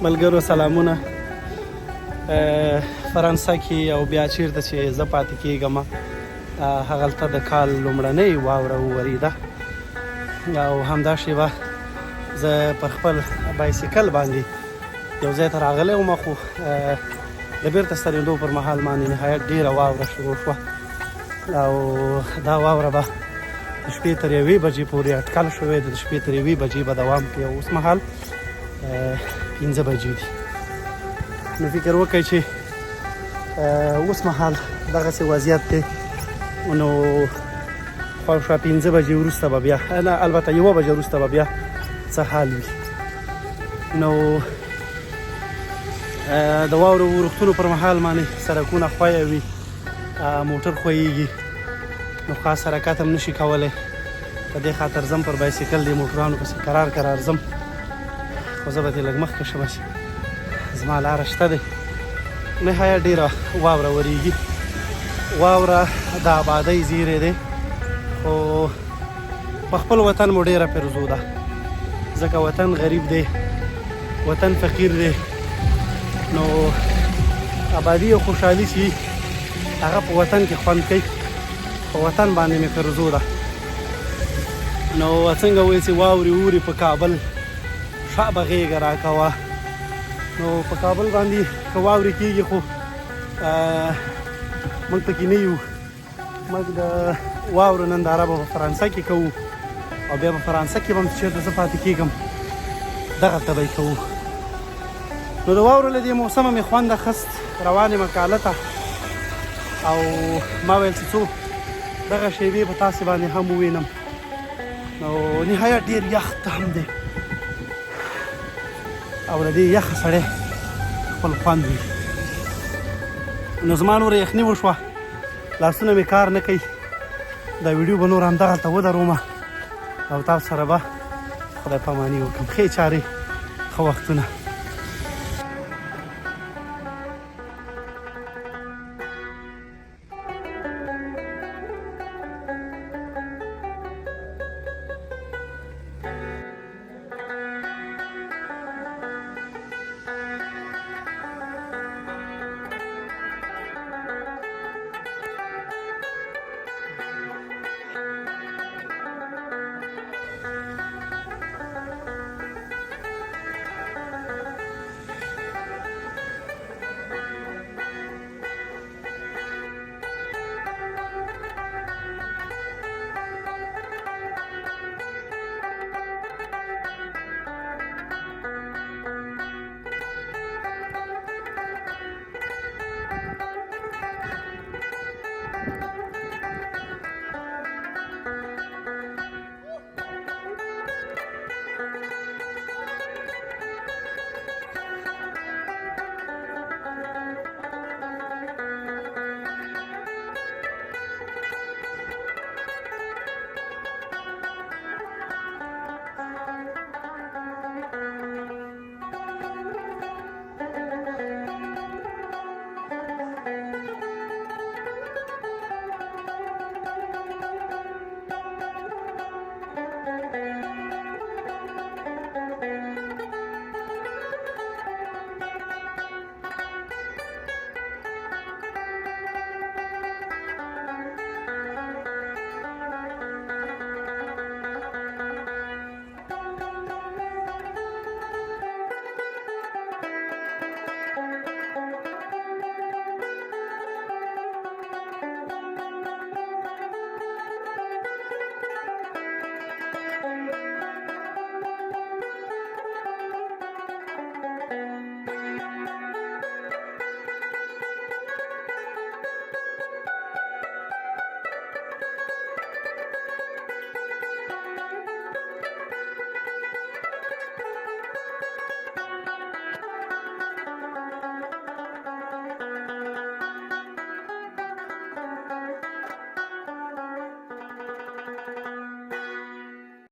ملګرو سلامونه. فرانسه کې او بیا چیرته چې زه پاتې کېږم هغلته د کال لومړنۍ واوره وورېده او همدا شېبه زه پر خپل بایسکل باندې یو ځای ته راغلی وم، خو د بیرته ستنېدو پر مهال باندې نهایت ډېره واوره شروع شوه او دا واوره به د شپې تر 1 بجې پورې اټکل شوې ده. د شپې تر 1 بجې به دوام کوي او اوس مهال 5 بجې دي. نو فکر وکړئ چې اوس مهال دغسې وضعیت دی. نو خواوشا 5 بجې وروسته به بیا نه، البته 1 بجې وروسته به بیا څه حال وي. نو د واورو ورښتونو پر مهال باندې سړکونه ښویه وي، موټر ښویېږي، نو خاص حرکت هم نشي کولی. په دې خاطر زم پر بایسکل د موټرانو پسې کرار ځم، خو زه به ترې لږ مخکې شم چې زما لاره شته دی. نهایت ډېره واوره ورېږي. واوره د آبادۍ زیری دی، خو په خپل وطن مو ډېره پیرزو ده، ځکه وطن غریب دی، وطن فقیر دی. نو آبادي او خوشحالي چې هغه په وطن کې خوند کوي، په وطن باندې مې پیرزو ده. نو څنګه وایي چې واورې اوري په کابل، شا به غېږه راکوه. نو په کابل باندې که واورې کېږي خو موږ پکې نه یو. موږ د واورو ننداره به په فرانسه کې کوو او بیا په فرانسه کې به هم چېرته زه پاتې کېږم دغلته به یې کوو. نو د واورو له دې موسمه مې خوند اخیست. روان یم کاله ته او ما ویل چې څو دغه شیبې په تاسې باندې هم ووینم. نو نهایت ډېر یخ هم دی او له دې یخه سړی خپل خوند وي. نو زما نوره یخني وشوه، لاسونه مې کار نه کوي. دا ویډیو به نور همدغلته ودرومه او تاسو سره به خدای پاماني وکړم. ښې چارې، ښه وختونه.